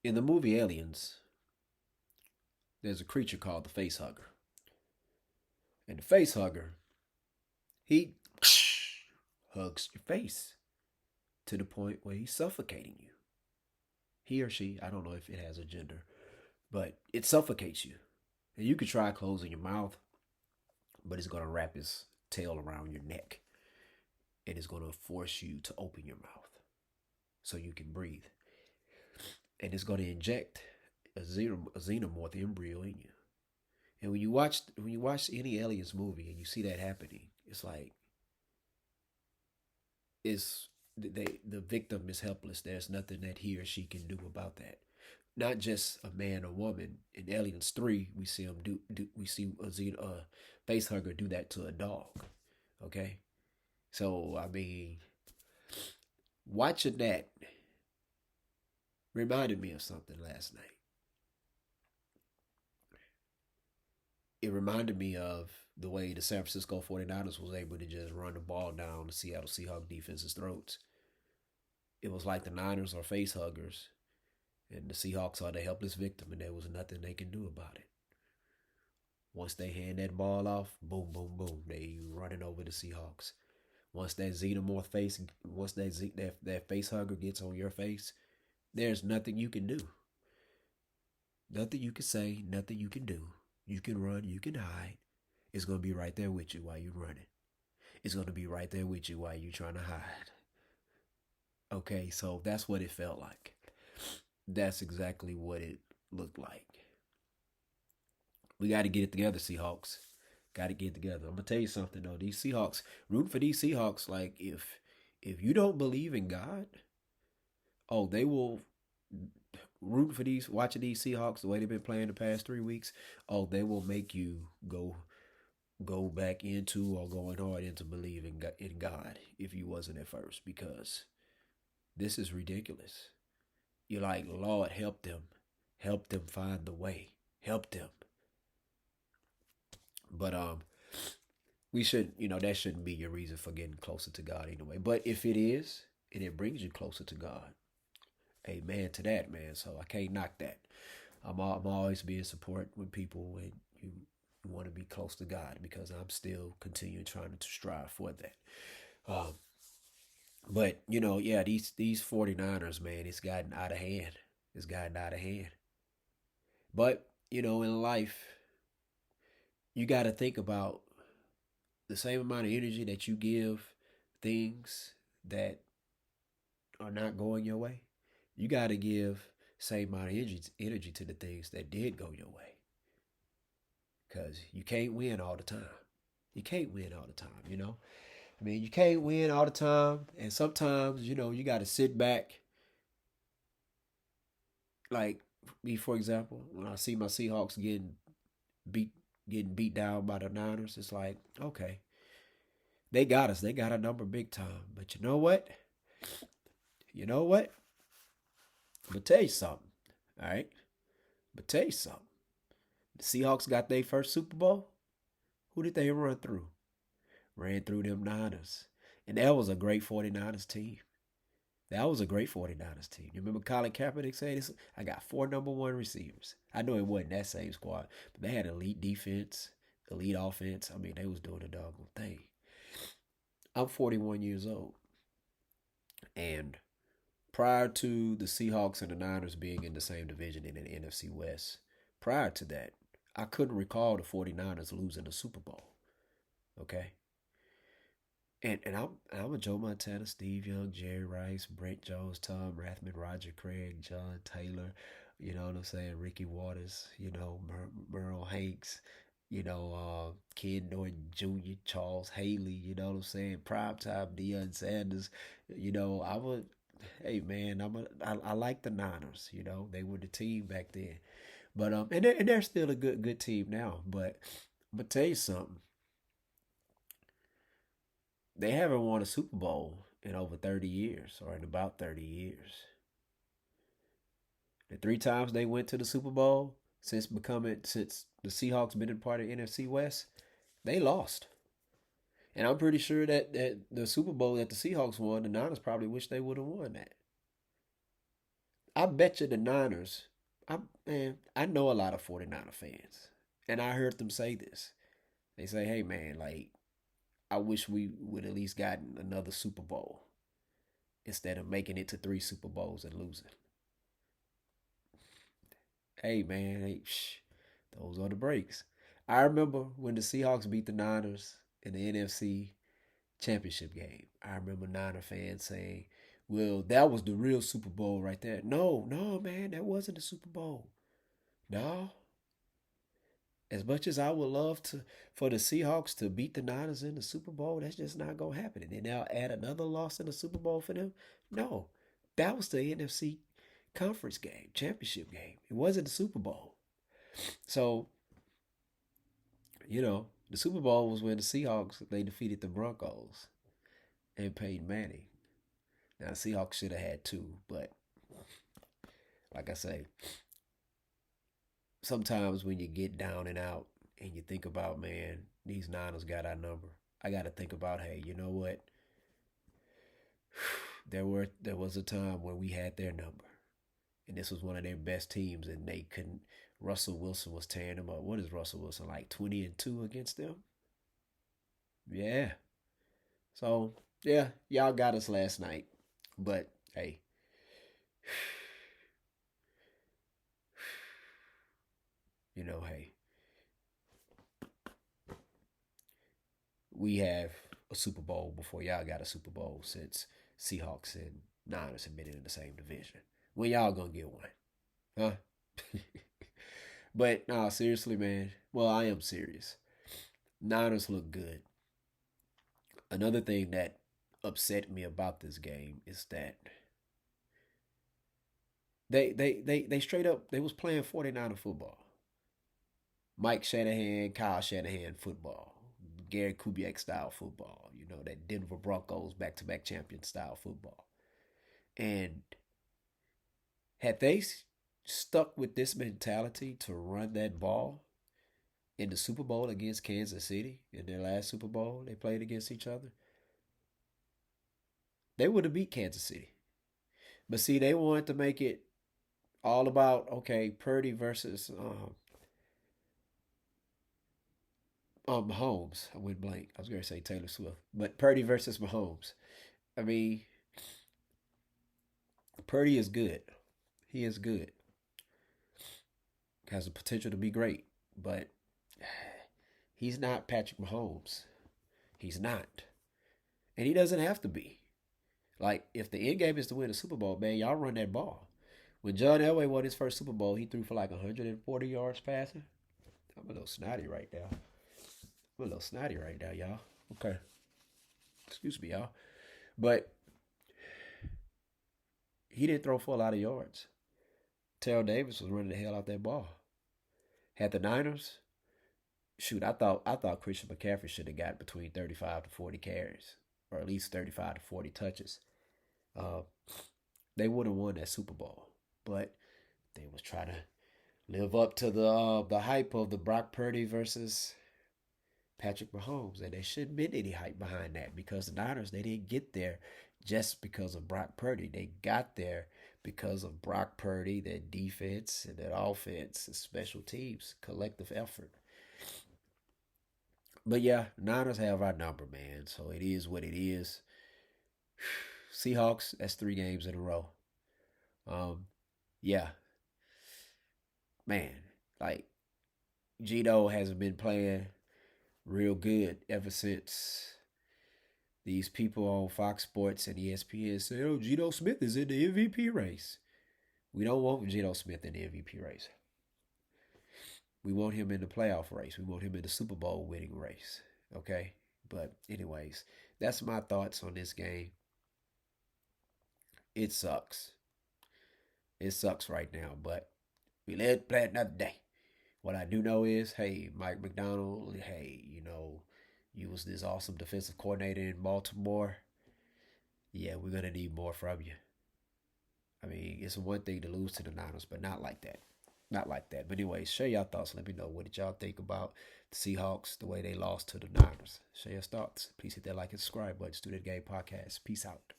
In the movie Aliens, there's a creature called the face hugger. And the face hugger, he hugs your face to the point where he's suffocating you. He or she, I don't know if it has a gender, but it suffocates you. And you could try closing your mouth, but it's going to wrap his tail around your neck and it's going to force you to open your mouth so you can breathe. And it's going to inject a xenomorph embryo in you. And when you watch any aliens movie and you see that happening, it's like the victim is helpless. There's nothing that he or she can do about that. Not just a man or woman. In Aliens 3, we see him we see a face hugger do that to a dog. Okay, so I mean, watching that reminded me of something last night. It reminded me of the way the San Francisco 49ers was able to just run the ball down the Seattle Seahawks defense's throats. It was like the Niners are face huggers and the Seahawks are the helpless victim, and there was nothing they can do about it. Once they hand that ball off, boom, boom, boom, they running over the Seahawks. Once that xenomorph face, once that face hugger gets on your face, there's nothing you can do. Nothing you can say, nothing you can do. You can run, you can hide. It's gonna be right there with you while you're running. It's gonna be right there with you while you're trying to hide. Okay, so that's what it felt like. That's exactly what it looked like. We got to get it together, Seahawks. Got to get it together. I'm gonna tell you something though. These Seahawks, rooting for these Seahawks. Like if you don't believe in God, oh, they will root for these. Watching these Seahawks the way they've been playing the past 3 weeks. Oh, they will make you go back into or going hard into believing in God if you wasn't at first, because this is ridiculous. You're like, Lord, help them find the way, help them. But we should, that shouldn't be your reason for getting closer to God anyway. But if it is, and it brings you closer to God, amen to that, man. So I can't knock that. I'm always being support with people when you want to be close to God, because I'm still continuing trying to strive for that. Um, but yeah, these 49ers, man, it's gotten out of hand. It's gotten out of hand. But in life, you got to think about the same amount of energy that you give things that are not going your way. You got to give same amount of energy to the things that did go your way, because you can't win all the time. You can't win all the time. I mean, you can't win all the time, and sometimes you got to sit back. Like me, for example, when I see my Seahawks beat getting beat down by the Niners, it's like, okay, they got us. They got a number big time. But you know what? You know what? I'm gonna tell you something. All right, I'm gonna tell you something. The Seahawks got their first Super Bowl. Who did they run through? Ran through them Niners, and that was a great 49ers team. That was a great 49ers team. You remember Colin Kaepernick saying this? I got four number one receivers. I know it wasn't that same squad, but they had elite defense, elite offense. I mean, they was doing a doggone thing. I'm 41 years old. And prior to the Seahawks and the Niners being in the same division in the NFC West, prior to that, I couldn't recall the 49ers losing the Super Bowl. Okay? And I'm a Joe Montana, Steve Young, Jerry Rice, Brent Jones, Tom Rathman, Roger Craig, John Taylor, you know what I'm saying, Ricky Waters, Merle Hanks, Ken Norton Jr., Charles Haley, you know what I'm saying, primetime Deion Sanders, I would, hey man, I like the Niners, they were the team back then, but and they're still a good team now, but I'm gonna tell you something. They haven't won a Super Bowl in over 30 years, or in about 30 years. The three times they went to the Super Bowl since the Seahawks been in part of NFC West, they lost. And I'm pretty sure that the Super Bowl that the Seahawks won, the Niners probably wish they would have won that. I bet you the Niners. I know a lot of 49er fans, and I heard them say this. They say, "Hey, man, like I wish we would at least gotten another Super Bowl instead of making it to three Super Bowls and losing." Hey, man, hey, those are the breaks. I remember when the Seahawks beat the Niners in the NFC Championship game. I remember Niner fans saying, "Well, that was the real Super Bowl right there." No, no, man, that wasn't the Super Bowl. No, as much as I would love to for the Seahawks to beat the Niners in the Super Bowl, that's just not gonna happen. And then they'll add another loss in the Super Bowl for them. No, that was the NFC conference game, championship game. It wasn't the Super Bowl. So, the Super Bowl was when the Seahawks they defeated the Broncos and Peyton Manning. Now the Seahawks should have had two, but like I say, sometimes when you get down and out and you think about, man, these Niners got our number. I got to think about, hey, you know what? There was a time when we had their number, and this was one of their best teams, and they couldn't. Russell Wilson was tearing them up. What is Russell Wilson like 20-2 against them? Yeah. So yeah, y'all got us last night, but hey, hey, we have a Super Bowl before y'all got a Super Bowl since Seahawks and Niners have been in the same division. When y'all gonna get one, huh? But nah, seriously, man. Well, I am serious. Niners look good. Another thing that upset me about this game is that they straight up they was playing 49er football. Mike Shanahan, Kyle Shanahan football. Gary Kubiak style football. That Denver Broncos back to back champion style football. And had they stuck with this mentality to run that ball in the Super Bowl against Kansas City in their last Super Bowl they played against each other, they would have beat Kansas City. But see, they wanted to make it all about, okay, Purdy versus Mahomes. I went blank. I was going to say Taylor Swift, but Purdy versus Mahomes. I mean, Purdy is good. He is good. Has the potential to be great, but he's not Patrick Mahomes. He's not, and he doesn't have to be. Like, if the end game is to win a Super Bowl, man, y'all run that ball. When John Elway won his first Super Bowl, he threw for like 140 yards passing. I'm a little snotty right now. Y'all. Okay. Excuse me, y'all. But he didn't throw for a lot of yards. Terrell Davis was running the hell out that ball. Had the Niners, shoot, I thought Christian McCaffrey should have got between 35 to 40 carries, or at least 35 to 40 touches. Uh, they would have won that Super Bowl, but they was trying to live up to the hype of the Brock Purdy versus Patrick Mahomes, and there shouldn't been any hype behind that because the Niners they didn't get there just because of Brock Purdy. They got there because of Brock Purdy, their defense and their offense, and special teams, collective effort. But yeah, Niners have our number, man. So it is what it is. Seahawks, that's 3 games in a row. Um, yeah, man, like Gino hasn't been playing real good ever since these people on Fox Sports and ESPN said, "Oh, Geno Smith is in the MVP race." We don't want Geno Smith in the MVP race. We want him in the playoff race. We want him in the Super Bowl winning race. Okay? But anyways, that's my thoughts on this game. It sucks. It sucks right now, but we let it play another day. What I do know is, hey, Mike McDonald, hey, you was this awesome defensive coordinator in Baltimore. Yeah, we're gonna need more from you. I mean, it's one thing to lose to the Niners, but not like that. Not like that. But anyways, share your thoughts. Let me know, what did y'all think about the Seahawks, the way they lost to the Niners? Share your thoughts. Please hit that like and subscribe button. Student Game Podcast. Peace out.